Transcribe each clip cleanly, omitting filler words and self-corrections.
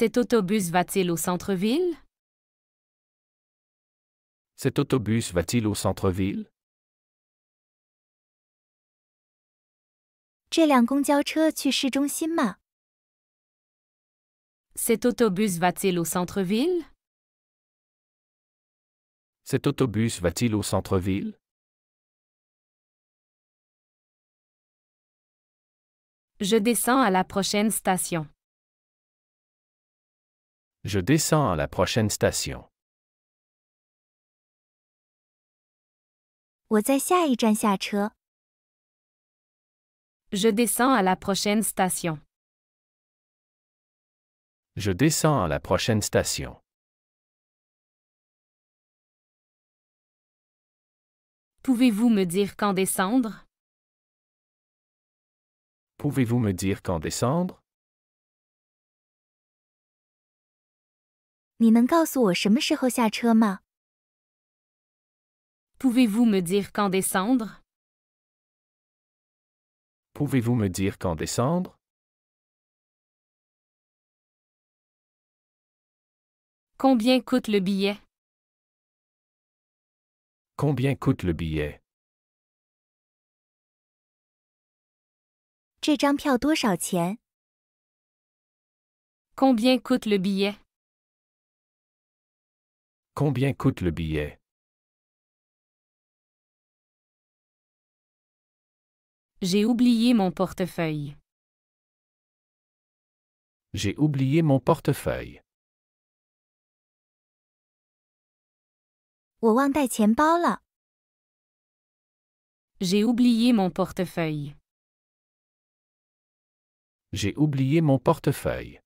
Cet autobus va-t-il au centre-ville? Cet autobus va-t-il au centre-ville? 这辆公交车去市中心吗？ Cet autobus va-t-il au centre-ville? Cet autobus va-t-il au centre-ville? Je descends à la prochaine station. Je descends à la prochaine station. 我在下一站下车。 Je descends à la prochaine station. Je descends à la prochaine station. Pouvez-vous me dire quand descendre? Pouvez-vous me dire quand descendre? 你能告诉我什么时候下车吗？ Pouvez-vous me dire quand descendre? Pouvez-vous me dire quand descendre? Combien coûte le billet? Combien coûte le billet? 这张票多少钱？ Combien coûte le billet? Combien coûte le billet? J'ai oublié mon portefeuille. J'ai oublié mon portefeuille. 我忘带钱包了。 J'ai oublié mon portefeuille. J'ai oublié mon portefeuille.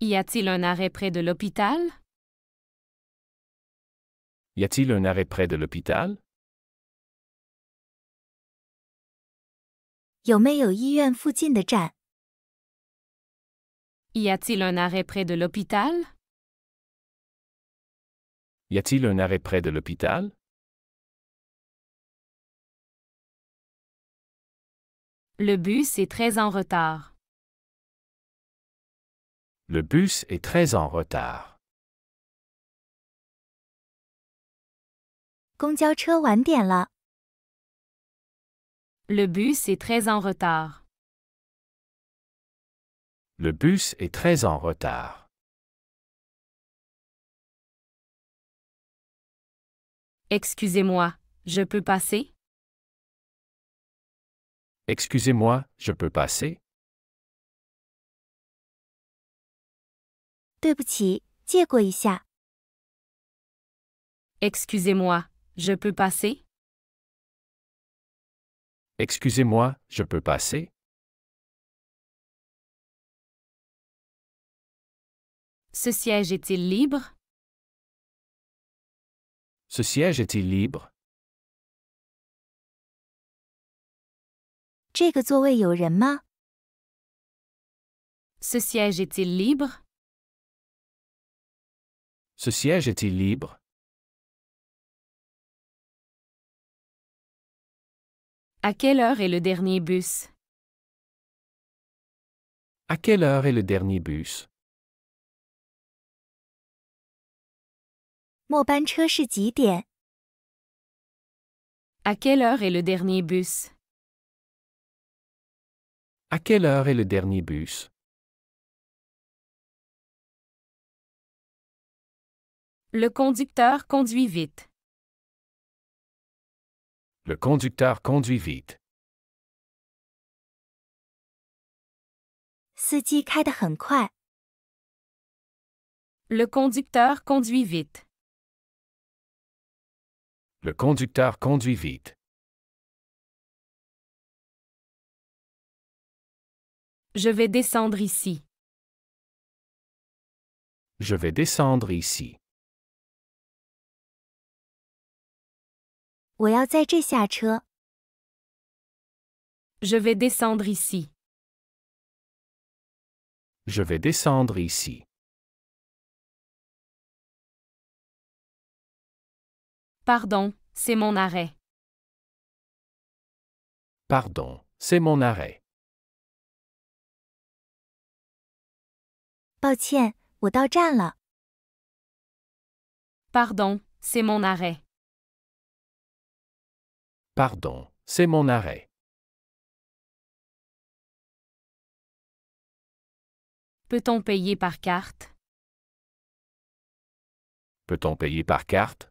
Y a-t-il un arrêt près de l'hôpital? Y a-t-il un arrêt près de l'hôpital? 有没有医院附近的站？ Y a-t-il un arrêt près de l'hôpital? Y a-t-il un arrêt près de l'hôpital? Le bus est très en retard. Le bus est très en retard. 公交车晚点了。 Le bus est très en retard. Le bus est très en retard. Excusez-moi, je peux passer? Excusez-moi, je peux passer? 对不起，借过一下。 Excusez-moi, je peux passer? Excusez-moi, je peux passer? Ce siège est-il libre? Ce siège est-il libre? 这个座位有人吗？ Ce siège est-il libre? Ce siège est-il libre? À quelle heure est le dernier bus? À quelle heure est le dernier bus? 末班车是几点？ À quelle heure est le dernier bus? À quelle heure est le dernier bus? Le conducteur conduit vite. Le conducteur conduit vite. 司机开得很快。 Le conducteur conduit vite. Le conducteur conduit vite. Je vais descendre ici. Je vais descendre ici. 我要在这下车。 Je vais descendre ici. Je vais descendre ici. Pardon, c'est mon arrêt. Pardon, c'est mon arrêt. 抱歉，我到站了。 Pardon, c'est mon arrêt. Pardon, c'est mon arrêt. Peut-on payer par carte? Peut-on payer par carte?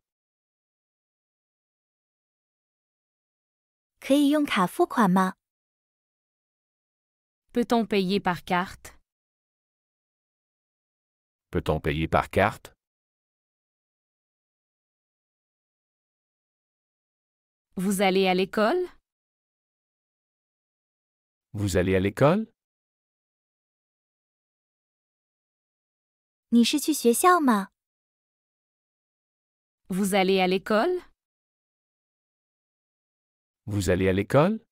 可以用卡付款吗？ Peut-on payer par carte? Peut-on payer par carte? Vous allez à l'école? Vous allez à l'école? 你是去学校吗？ Vous allez à l'école? Vous allez à l'école?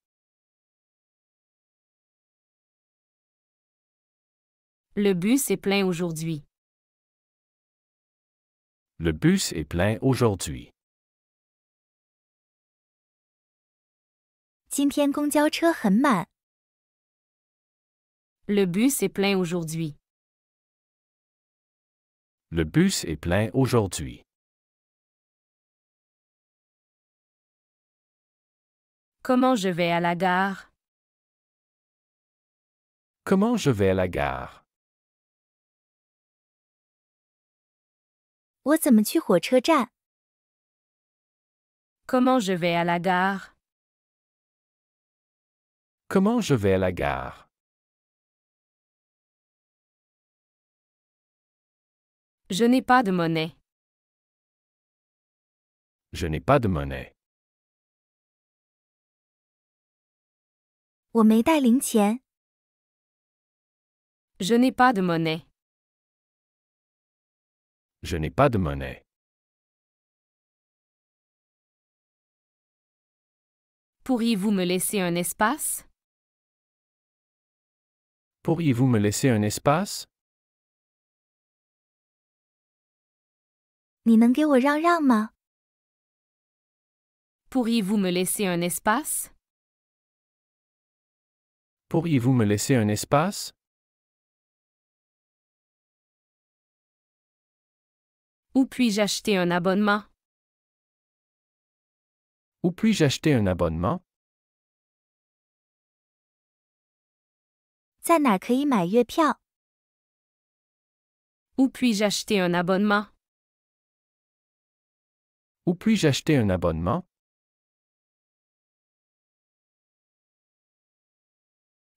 Le bus est plein aujourd'hui. Le bus est plein aujourd'hui. 今天公交车很满。 Le bus est plein aujourd'hui. Le bus est plein aujourd'hui. Comment je vais à la gare? Comment je vais à la gare? 我怎么去火车站？ Comment je vais à la gare? Comment je vais à la gare? Je n'ai pas de monnaie. Je n'ai pas de monnaie. 我没带零钱。 Je n'ai pas de monnaie. Je n'ai pas de monnaie. Pourriez-vous me laisser un espace? Pourriez-vous me laisser un espace? 你能给我让让吗？ Pourriez-vous me laisser un espace? Pourriez-vous me laisser un espace? Où puis-je acheter un abonnement? Où puis-je acheter un abonnement? 在哪可以买月票？ Où puis-je acheter un abonnement? Où puis-je acheter un abonnement?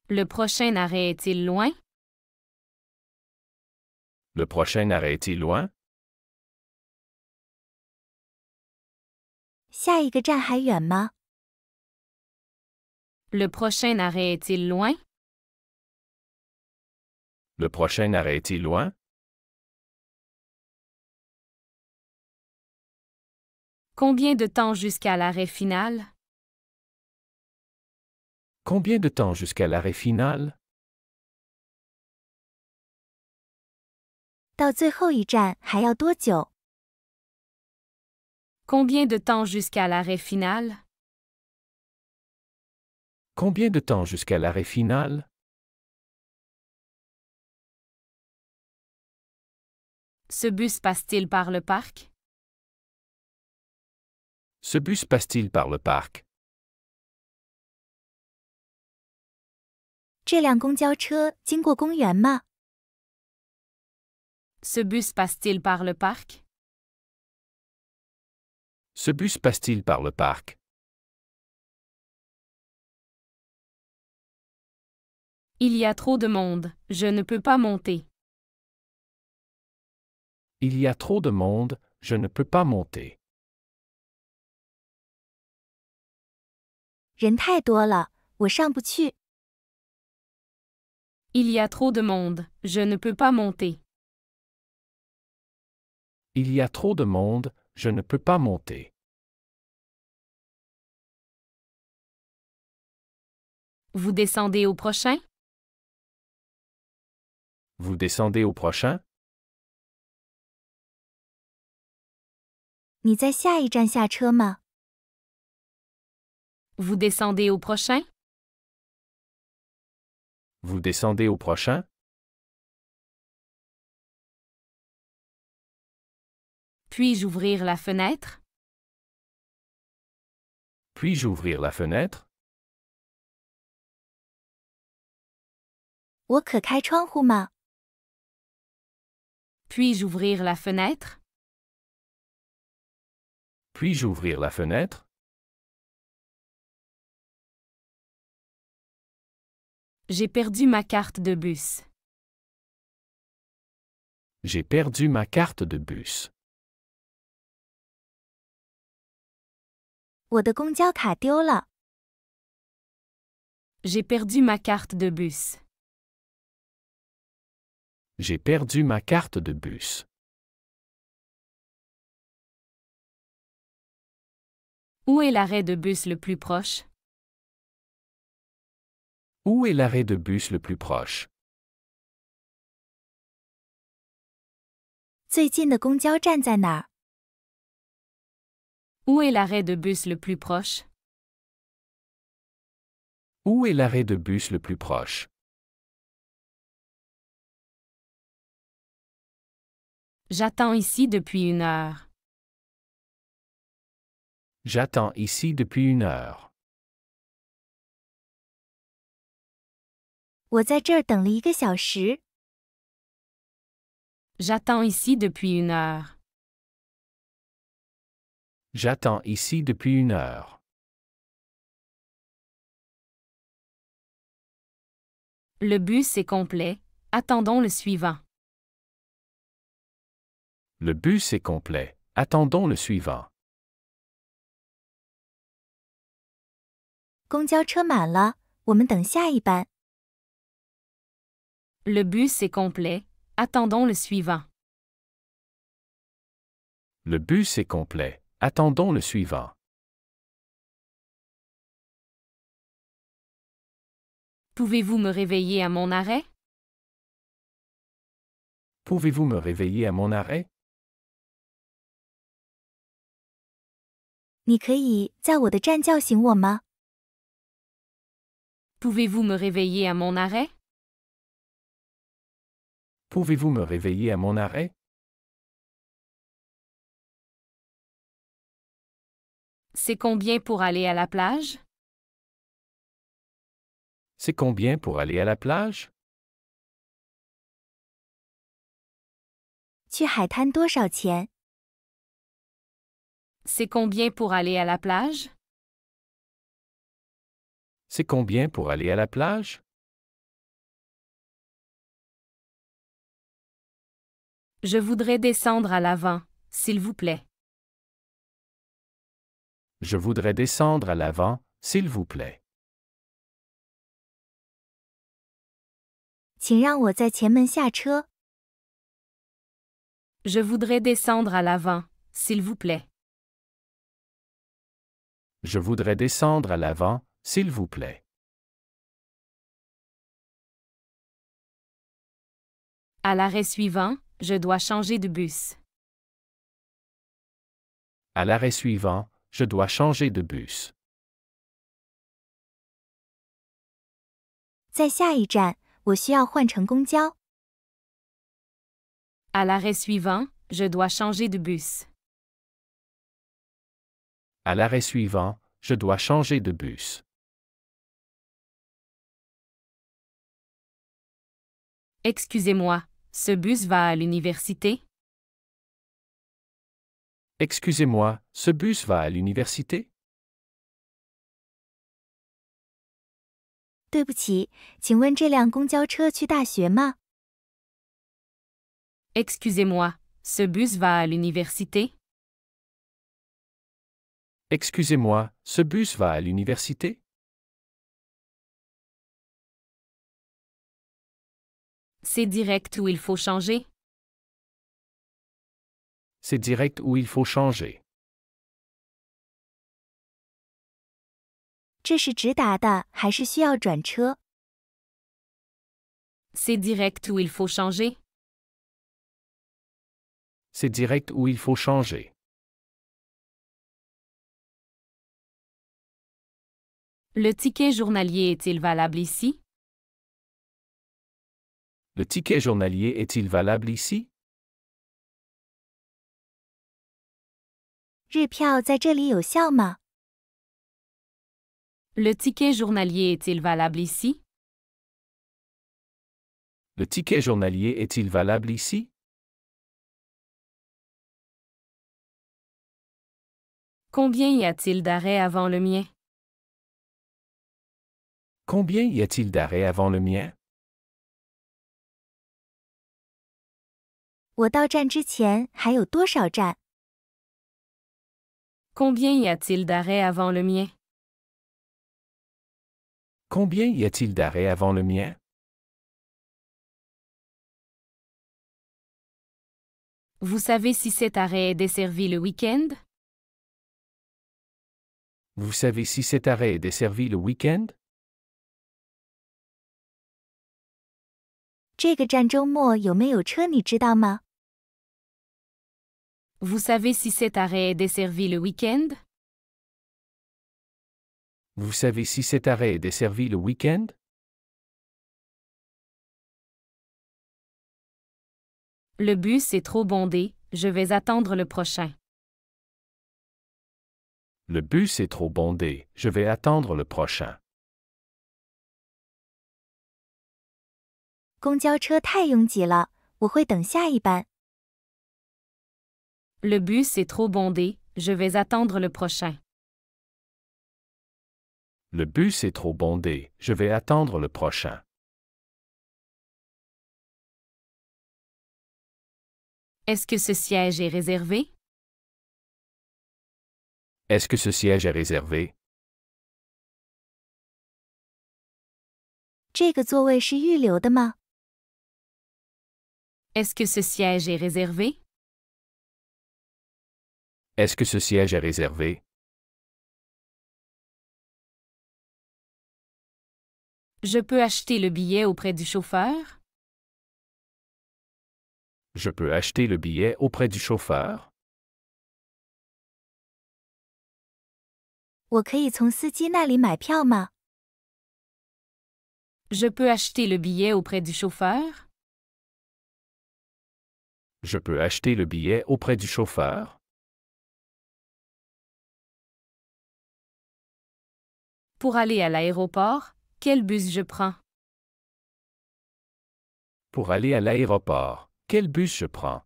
Le prochain arrêt est-il loin? Le prochain arrêt est-il loin? 下一个站还远吗？ Le prochain arrêt est-il loin? Le prochain arrêt est-il loin? Combien de temps jusqu'à l'arrêt final? Combien de temps jusqu'à l'arrêt final? 到最后一站还要多久？ Combien de temps jusqu'à l'arrêt final? Combien de temps jusqu'à l'arrêt final? Ce bus passe-t-il par le parc? Ce bus passe-t-il par le parc? 这辆公交车经过公园吗？ Ce bus passe-t-il par le parc? Ce bus passe-t-il par le parc? Il y a trop de monde, je ne peux pas monter. Il y a trop de monde, je ne peux pas monter. 人太多了，我上不去。 Il y a trop de monde, je ne peux pas monter. Il y a trop de monde, je ne peux pas monter. Vous descendez au prochain? Vous descendez au prochain? 你在下一站下车吗？ Vous descendez au prochain? Vous descendez au prochain? Puis-je ouvrir la fenêtre? Puis-je ouvrir la fenêtre? 我可开窗户吗？ Puis-je ouvrir la fenêtre? Puis-je ouvrir la fenêtre? J'ai perdu ma carte de bus. J'ai perdu ma carte de bus. 我的公交卡丢了。 J'ai perdu ma carte de bus. J'ai perdu ma carte de bus. Où est l'arrêt de bus le plus proche? Où est l'arrêt de bus le plus proche? 最近的公交站在哪儿？ Où est l'arrêt de bus le plus proche? Où est l'arrêt de bus le plus proche? J'attends ici depuis 1 heure. J'attends ici depuis 1 heure. 我在这儿等了1个小时。 J'attends ici depuis 1 heure. J'attends ici depuis 1 heure. Le bus est complet. Attendons le suivant. Le bus est complet. Attendons le suivant. 公交车满了，我们等下一班。 Le bus est complet. Attendons le suivant. Le bus est complet. Attendons le suivant. Pouvez-vous me réveiller à mon arrêt? Pouvez-vous me réveiller à mon arrêt? 你可以在我的站叫醒我吗？ Pouvez-vous me réveiller à mon arrêt? Pouvez-vous me réveiller à mon arrêt? C'est combien pour aller à la plage? C'est combien pour aller à la plage? 去海滩多少钱？ C'est combien pour aller à la plage? C'est combien pour aller à la plage? Je voudrais descendre à l'avant, s'il vous plaît. Je voudrais descendre à l'avant, s'il vous plaît. 请让我在前门下车。 Je voudrais descendre à l'avant, s'il vous plaît. Je voudrais descendre à l'avant, s'il vous plaît. À l'arrêt suivant, je dois changer de bus. À l'arrêt suivant, je dois changer de bus. 在下一站，我需要换乘公交。 À l'arrêt suivant, je dois changer de bus. À l'arrêt suivant, je dois changer de bus. Excusez-moi, ce bus va à l'université? Excusez-moi, ce bus va à l'université? 对不起，请问这辆公交车去大学吗？ Excusez-moi, ce bus va à l'université? Excusez-moi, ce bus va à l'université? C'est direct où il faut changer? C'est direct où il faut changer. 这是直达的，还是需要转车？ C'est direct où il faut changer? C'est direct où il faut changer. Le ticket journalier est-il valable ici? Le ticket journalier est-il valable ici? 日票在这里有效吗？ Le ticket journalier est-il valable ici? Le ticket journalier est-il valable ici? Combien y a-t-il d'arrêts avant le mien? Combien y a-t-il d'arrêts avant le mien? 我到站之前还有多少站？ Combien y a-t-il d'arrêts avant le mien? Combien y a-t-il d'arrêts avant le mien? Vous savez si cet arrêt est desservi le week-end? Vous savez si cet arrêt est desservi le week-end? 这个站周末有没有车你知道吗？ Vous savez si cet arrêt est desservi le week-end? Vous savez si cet arrêt est desservi le week-end? Le bus est trop bondé, je vais attendre le prochain. Le bus est trop bondé, je vais attendre le prochain. 公交车太拥挤了，我会等下一班。 Le bus est trop bondé, je vais attendre le prochain. Le bus est trop bondé, je vais attendre le prochain. Est-ce que ce siège est réservé? Est-ce que ce siège est réservé? 这个座位是预留的吗？ Est-ce que ce siège est réservé? Est-ce que ce siège est réservé? Je peux acheter le billet auprès du chauffeur? Je peux acheter le billet auprès du chauffeur? 我可以从司机那里买票吗？ Je peux acheter le billet auprès du chauffeur? Je peux acheter le billet auprès du chauffeur? Pour aller à l'aéroport, quel bus je prends? Pour aller à l'aéroport, quel bus je prends?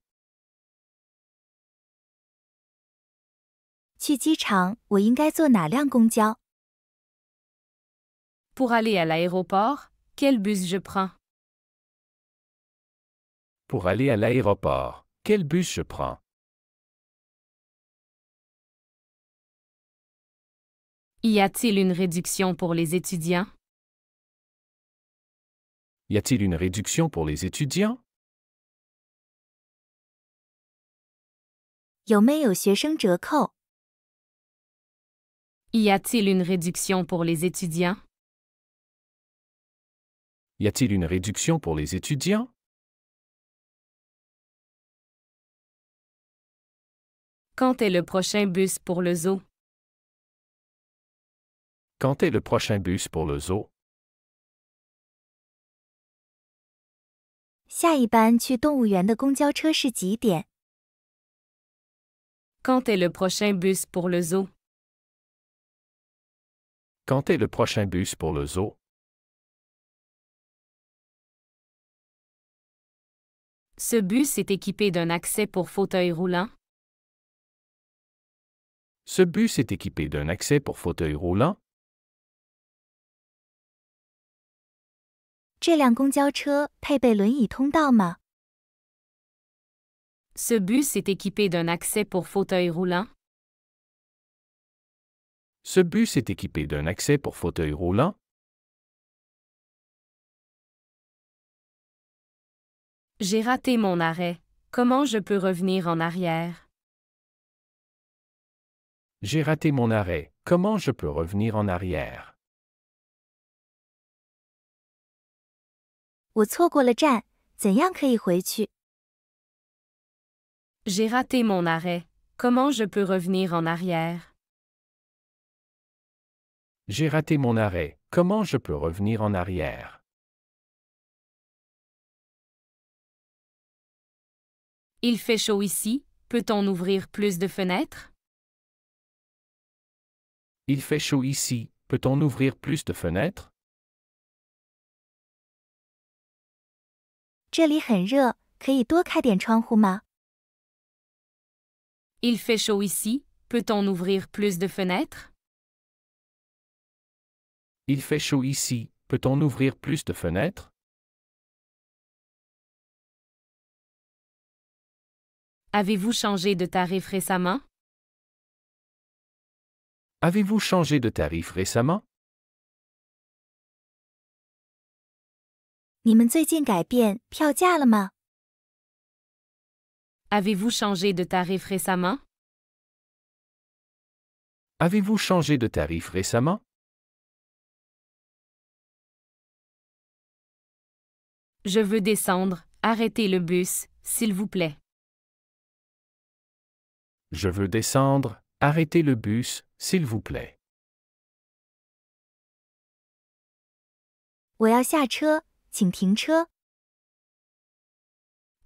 去机场我应该坐哪辆公交？ Pour aller à l'aéroport, quel bus je prends? Pour aller à l'aéroport, quel bus je prends? Y a-t-il une réduction pour les étudiants? Y a-t-il une réduction pour les étudiants? 有没有学生折扣？ Y a-t-il une réduction pour les étudiants? Y a-t-il une réduction pour les étudiants? Quand est le prochain bus pour le zoo? Quand est le prochain bus pour le zoo? 下一班去动物园的公交车是几点？ Quand est le prochain bus pour le zoo? Quand est le prochain bus pour le zoo? Ce bus est équipé d'un accès pour fauteuil roulant? Ce bus est équipé d'un accès pour fauteuil roulant? 这辆公交车配备轮椅通道吗？ Ce bus est équipé d'un accès pour fauteuil roulant? Ce bus est équipé d'un accès pour fauteuil roulant? J'ai raté mon arrêt. Comment je peux revenir en arrière? J'ai raté mon arrêt. Comment je peux revenir en arrière? 我错过了站，怎样可以回去？ J'ai raté mon arrêt. Comment je peux revenir en arrière? J'ai raté mon arrêt. Comment je peux revenir en arrière? Il fait chaud ici, peut-on ouvrir plus de fenêtres? Il fait chaud ici, peut-on ouvrir plus de fenêtres? 这里很热，可以多开点窗户吗？ Il fait chaud ici, peut-on ouvrir plus de fenêtres? Il fait chaud ici, peut-on ouvrir plus de fenêtres? Avez-vous changé de tarif récemment? Avez-vous changé de tarif récemment? 你们最近改变票价了吗？ Avez-vous changé de tarif récemment? Avez-vous changé de tarif récemment? Je veux descendre, arrêtez le bus, s'il vous plaît. Je veux descendre, arrêtez le bus, s'il vous plaît. 我要下车，请停车。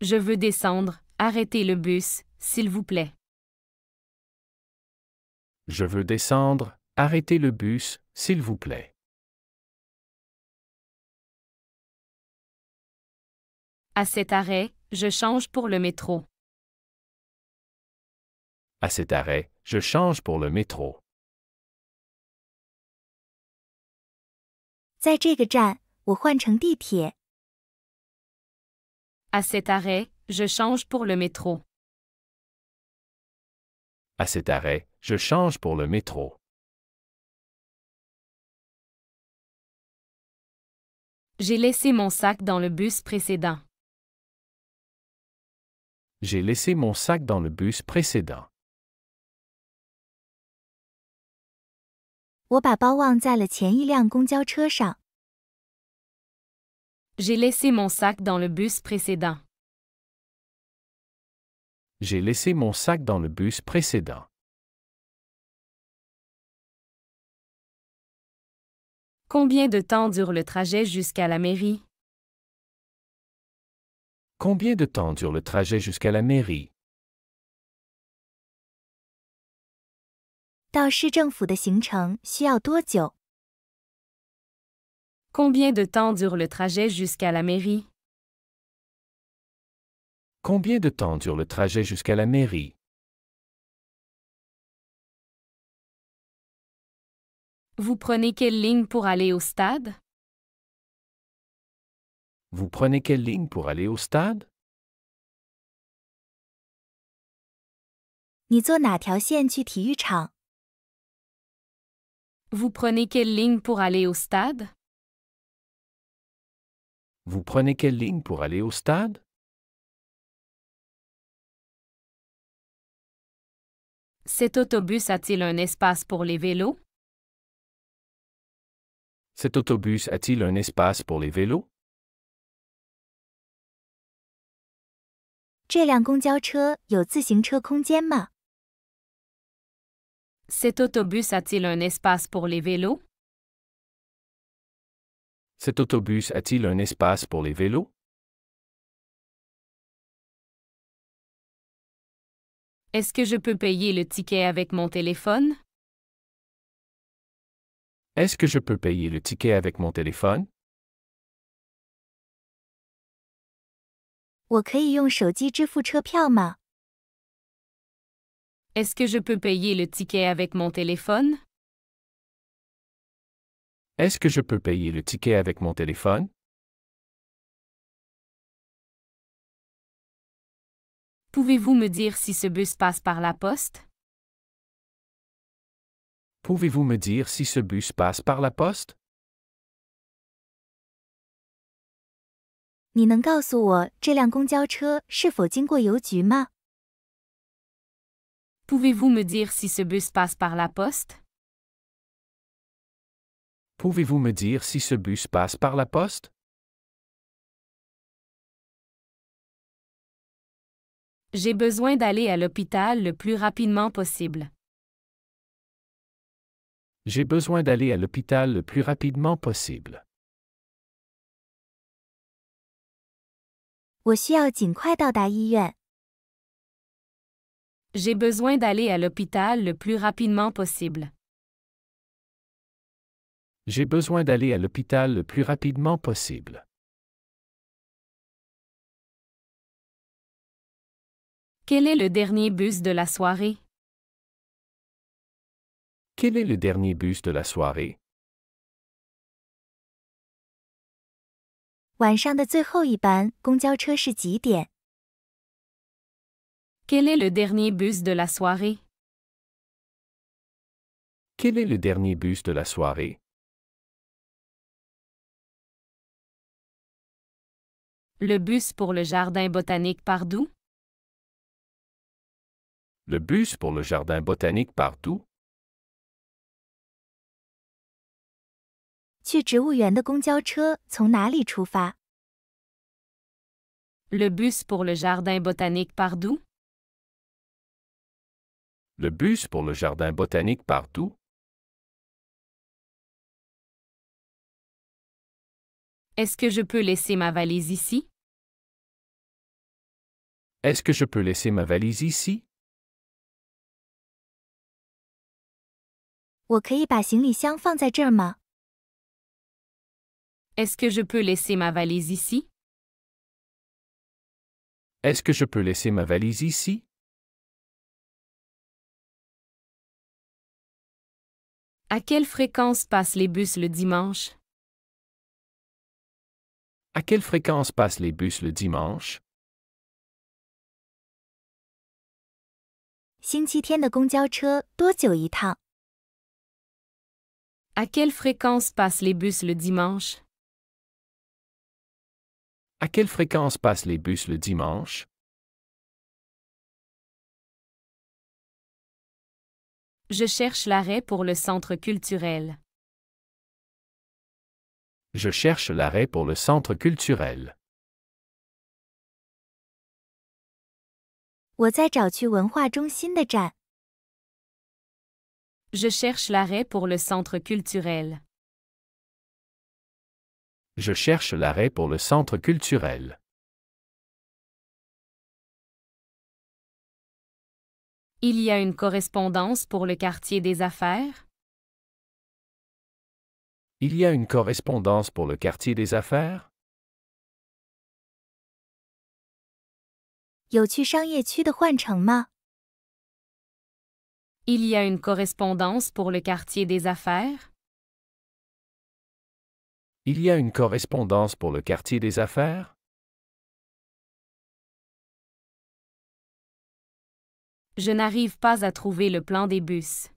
Je veux descendre, arrêtez le bus, s'il vous plaît. Je veux descendre, arrêtez le bus, s'il vous plaît. À cet arrêt, je change pour le métro. À cet arrêt, je change pour le métro. 在这个站，我换乘地铁。 À cet arrêt, je change pour le métro. À cet arrêt, je change pour le métro. J'ai laissé mon sac dans le bus précédent. J'ai laissé mon sac dans le bus précédent. 我把包忘在了前一辆公交车上。 J'ai laissé mon sac dans le bus précédent. J'ai laissé mon sac dans le bus précédent. Combien de temps dure le trajet jusqu'à la mairie? Combien de temps dure le trajet jusqu'à la mairie? 到市政府的行程需要多久？ Combien de temps dure le trajet jusqu'à la mairie? Combien de temps dure le trajet jusqu'à la mairie? Vous prenez quelle ligne pour aller au stade? Vous prenez quelle ligne pour aller au stade? 你坐哪条线去体育场？ Vous prenez quelle ligne pour aller au stade? Vous prenez quelle ligne pour aller au stade? Cet autobus a-t-il un espace pour les vélos? Cet autobus a-t-il un espace pour les vélos? 这辆公交车有自行车空间吗？ Cet autobus a-t-il un espace pour les vélos? Cet autobus a-t-il un espace pour les vélos? Est-ce que je peux payer le ticket avec mon téléphone? Est-ce que je peux payer le ticket avec mon téléphone? 我可以用手机支付车票吗？ Est-ce que je peux payer le ticket avec mon téléphone? Est-ce que je peux payer le ticket avec mon téléphone? Pouvez-vous me dire si ce bus passe par la poste? Pouvez-vous me dire si ce bus passe par la poste? 你能告诉我这辆公交车是否经过邮局吗？ Pouvez-vous me dire si ce bus passe par la poste? Pouvez-vous me dire si ce bus passe par la poste? J'ai besoin d'aller à l'hôpital le plus rapidement possible. J'ai besoin d'aller à l'hôpital le plus rapidement possible. 我需要尽快到达医院。 J'ai besoin d'aller à l'hôpital le plus rapidement possible. J'ai besoin d'aller à l'hôpital le plus rapidement possible. Quel est le dernier bus de la soirée? Quel est le dernier bus de la soirée? 晚上的最后一班公交车是几点？ Quel est le dernier bus de la soirée? Quel est le dernier bus de la soirée? Le bus pour le jardin botanique part d'où? Le bus pour le jardin botanique part d'où? 去植物园的公交车从哪里出发？ Le bus pour le jardin botanique part d'où? Le bus pour le jardin botanique part d'où? Est-ce que je peux laisser ma valise ici? Est-ce que je peux laisser ma valise ici? 我可以把行李箱放在这儿吗？ Est-ce que je peux laisser ma valise ici? Est-ce que je peux laisser ma valise ici? À quelle fréquence passent les bus le dimanche? À quelle fréquence passent les bus le dimanche? 星期天的公交车多久一趟？ À quelle fréquence passent les bus le dimanche? À quelle fréquence passent les bus le dimanche? Je cherche l'arrêt pour le centre culturel. Je cherche l'arrêt pour le centre culturel. 我在找去文化中心的站。 Je cherche l'arrêt pour le centre culturel. Je cherche l'arrêt pour le centre culturel. Il y a une correspondance pour le quartier des affaires? Il y a une correspondance pour le quartier des affaires? 有去商业区的换乘吗？ Il y a une correspondance pour le quartier des affaires? Il y a une correspondance pour le quartier des affaires? Je n'arrive pas à trouver le plan des bus.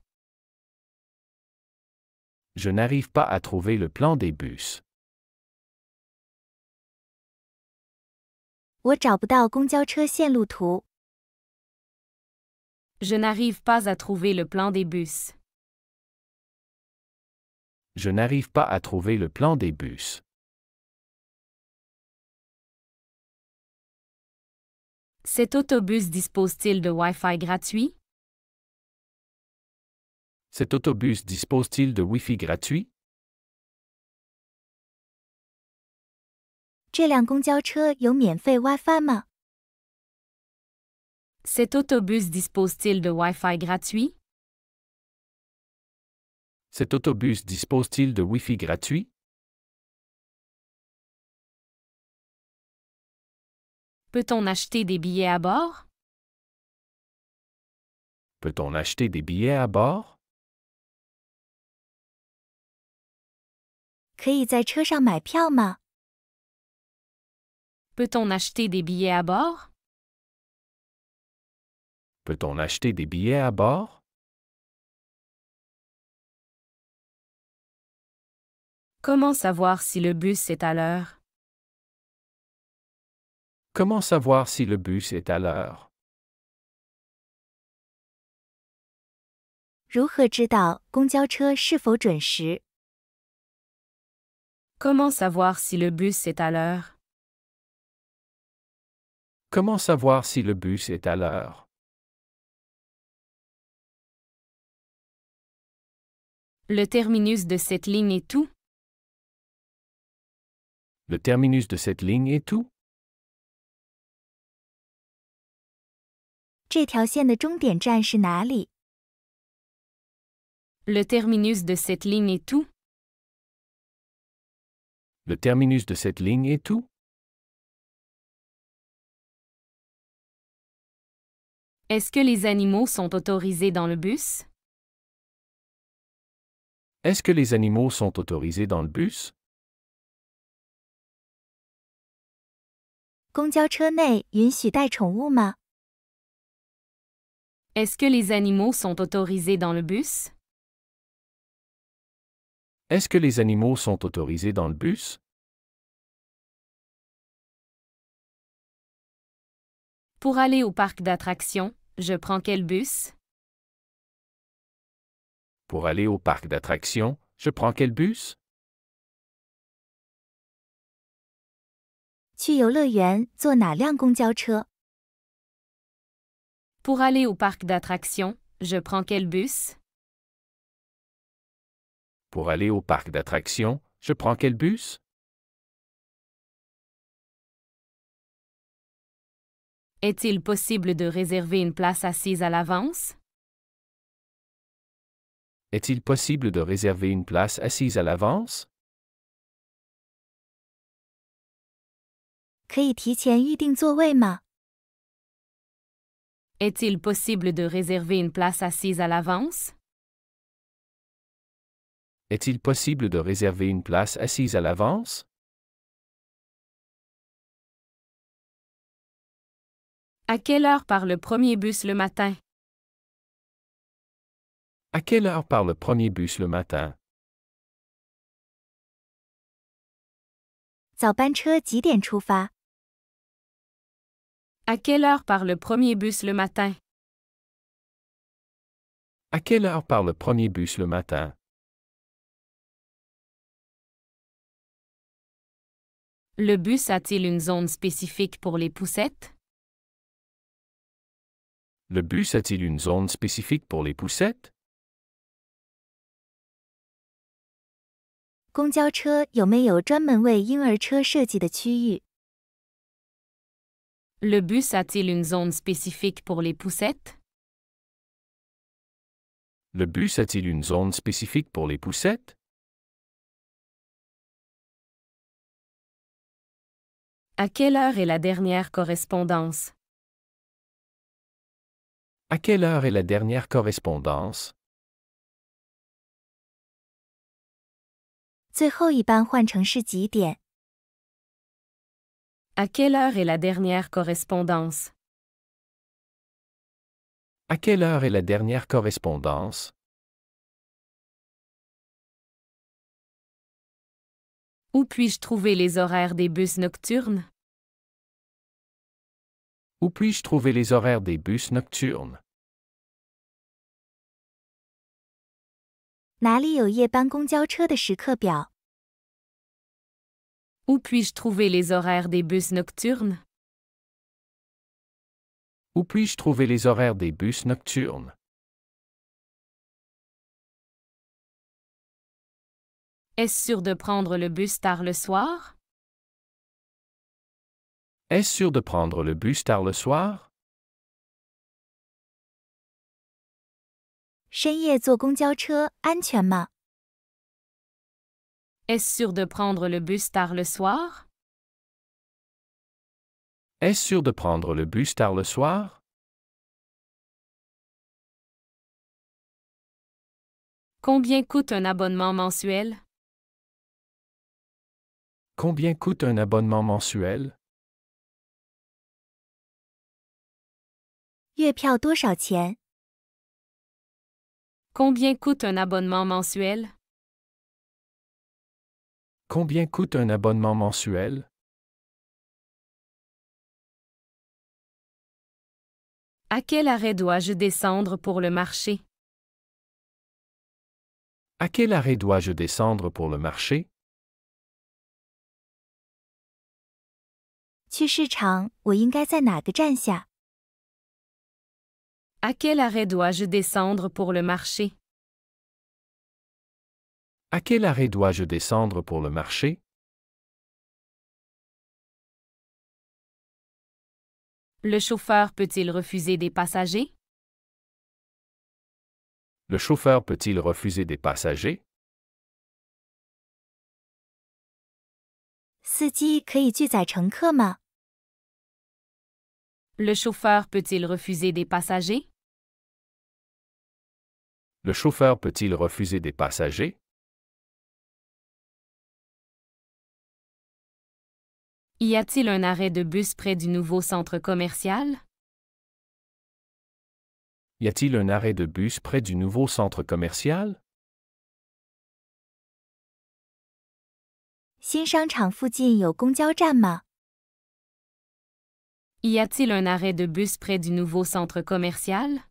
Je n'arrive pas à trouver le plan des bus. 我找不到公交车线路图。 Je n'arrive pas à trouver le plan des bus. Je n'arrive pas à trouver le plan des bus. Cet autobus dispose-t-il de Wi-Fi gratuit? Cet autobus dispose-t-il de Wi-Fi gratuit? 这辆公交车有免费 WiFi 吗？ Cet autobus dispose-t-il de Wi-Fi gratuit? Cet autobus dispose-t-il de Wi-Fi gratuit? Peut-on acheter des billets à bord? Peut-on acheter des billets à bord? 可以在车上买票吗？ Peut-on acheter des billets à bord? Peut-on acheter des billets à bord? Comment savoir si le bus est à l'heure? Comment savoir si le bus est à l'heure? 如何知道公交车是否准时？ Comment savoir si le bus est à l'heure? Comment savoir si le bus est à l'heure? Le terminus de cette ligne est où? Le terminus de cette ligne est où? 这条线的终点站是哪里？ Le terminus de cette ligne est où? Le terminus de cette ligne est où? Est-ce que les animaux sont autorisés dans le bus? Est-ce que les animaux sont autorisés dans le bus? 公交车内允许带宠物吗？ Est-ce que les animaux sont autorisés dans le bus? Est-ce que les animaux sont autorisés dans le bus? Pour aller au parc d'attractions, je prends quel bus? Pour aller au parc d'attractions, je prends quel bus? 去游乐园坐哪辆公交车？ Pour aller au parc d'attractions, je prends quel bus? Pour aller au parc d'attractions, je prends quel bus? Est-il possible de réserver une place assise à l'avance? Est-il possible de réserver une place assise à l'avance? 可以提前预定座位吗？ Est-il possible de réserver une place assise à l'avance? Est-il possible de réserver une place assise à l'avance? À quelle heure part le premier bus le matin? À quelle heure part le premier bus le matin? 早班车几点出发？ À quelle heure part le premier bus le matin? À quelle heure part le premier bus le matin? Le bus a-t-il une zone spécifique pour les poussettes? Le bus a-t-il une zone spécifique pour les poussettes? 公交车有没有专门为婴儿车设计的区域？ Le bus a-t-il une zone spécifique pour les poussettes? Le bus a-t-il une zone spécifique pour les poussettes? À quelle heure est la dernière correspondance? À quelle heure est la dernière correspondance? 最后一班换乘是几点？ À quelle heure est la dernière correspondance? À quelle heure est la dernière correspondance? Où puis-je trouver les horaires des bus nocturnes? Où puis-je trouver les horaires des bus nocturnes? 哪里有夜班公交车的时刻表？ Où puis-je trouver les horaires des bus nocturnes? Où puis-je trouver les horaires des bus nocturnes? Est-ce sûr de prendre le bus tard le soir? Est-ce sûr de prendre le bus tard le soir? 深夜坐公交车安全吗？ Est-ce sûr de prendre le bus tard le soir? Est-ce sûr de prendre le bus tard le soir? Combien coûte un abonnement mensuel? Combien coûte un abonnement mensuel? 月票多少钱？ Combien coûte un abonnement mensuel? Combien coûte un abonnement mensuel? À quel arrêt dois-je descendre pour le marché? À quel arrêt dois-je descendre pour le marché? 去市场，我应该在哪个站下？ À quel arrêt dois-je descendre pour le marché? À quel arrêt dois-je descendre pour le marché? Le chauffeur peut-il refuser des passagers? Le chauffeur peut-il refuser des passagers? 司机可以拒载乘客吗？ Le chauffeur peut-il refuser des passagers? Le chauffeur peut-il refuser des passagers? Y a-t-il un arrêt de bus près du nouveau centre commercial? Y a-t-il un arrêt de bus près du nouveau centre commercial? 新商场附近有公交站吗？ Y a-t-il un arrêt de bus près du nouveau centre commercial?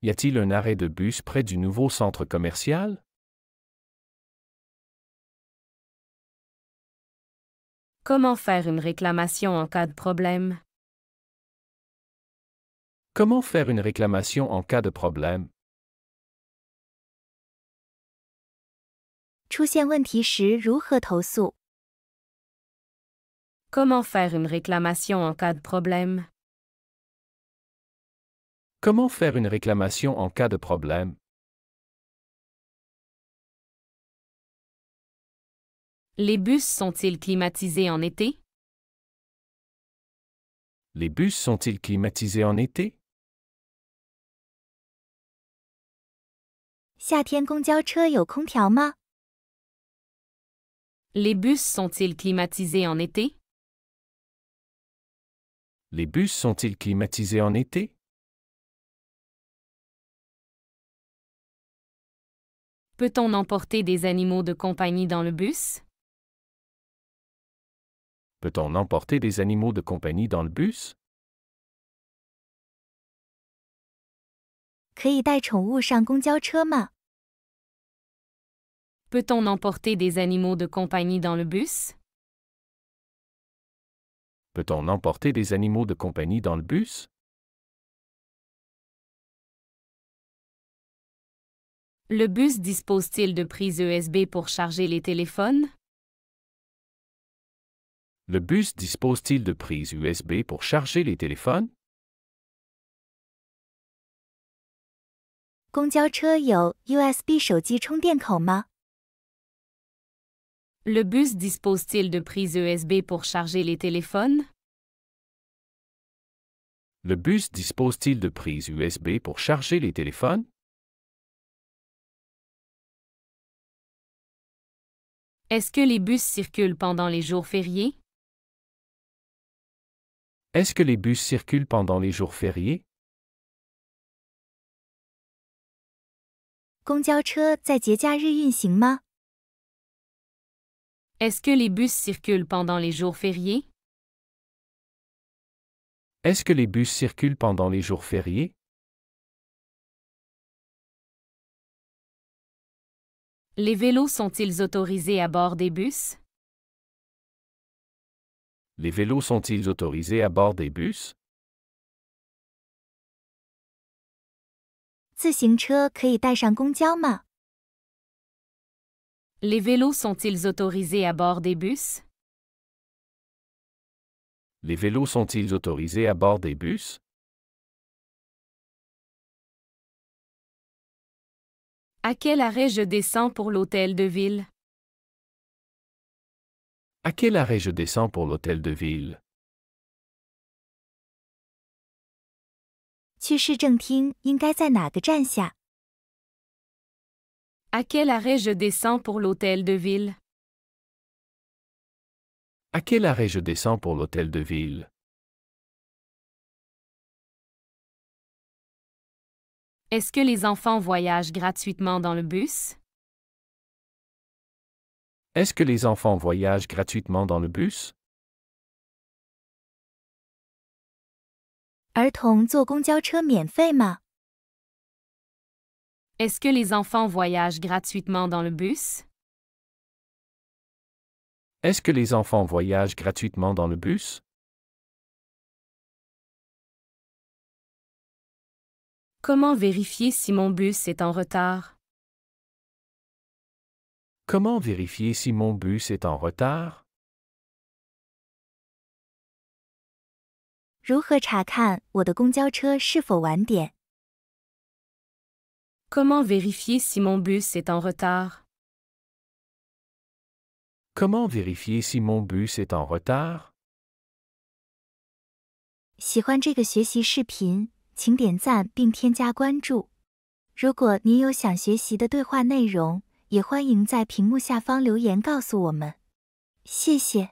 Y a-t-il un arrêt de bus près du nouveau centre commercial? Comment faire une réclamation en cas de problème? Comment faire une réclamation en cas de problème? 出现问题时如何投诉？ Comment faire une réclamation en cas de problème? Comment faire une réclamation en cas de problème? Les bus sont-ils climatisés en été? Les bus sont-ils climatisés en été? 夏天公交车有空调吗？ Les bus sont-ils climatisés en été? Les bus sont-ils climatisés en été? Peut-on emporter des animaux de compagnie dans le bus? Peut-on emporter des animaux de compagnie dans le bus? 可以带宠物上公交车吗？ Peut-on emporter des animaux de compagnie dans le bus? Peut-on emporter des animaux de compagnie dans le bus? Le bus dispose-t-il de prises USB pour charger les téléphones? Le bus dispose-t-il de prises USB pour charger les téléphones? 公交车有 USB 手机充电口吗？ Le bus dispose-t-il de prises USB pour charger les téléphones? Le bus dispose-t-il de prises USB pour charger les téléphones? Est-ce que les bus circulent pendant les jours fériés? Est-ce que les bus circulent pendant les jours fériés? 公交车在节假日运行吗？ Est-ce que les bus circulent pendant les jours fériés? Est-ce que les bus circulent pendant les jours fériés? Les vélos sont-ils autorisés à bord des bus? Les vélos sont-ils autorisés à bord des bus? 自行车可以带上公交吗？ Les vélos sont-ils autorisés à bord des bus? Les vélos sont-ils autorisés à bord des bus? À quel arrêt je descends pour l'hôtel de ville? À quel arrêt je descends pour l'hôtel de ville? 去市政厅应该在哪个站下？ À quel arrêt je descends pour l'hôtel de ville? À quel arrêt je descends pour l'hôtel de ville? Est-ce que les enfants voyagent gratuitement dans le bus? Est-ce que les enfants voyagent gratuitement dans le bus? 儿童坐公交车免费吗？ Est-ce que les enfants voyagent gratuitement dans le bus? Est-ce que les enfants voyagent gratuitement dans le bus? Comment vérifier si mon bus est en retard? Comment vérifier si mon bus est en retard? 如何查看我的公交车是否晚点？ Comment vérifier si mon bus est en retard? Comment vérifier si mon bus est en retard? 喜欢这个学习视频，请点赞并添加关注。如果您有想学习的对话内容，也欢迎在屏幕下方留言告诉我们。谢谢。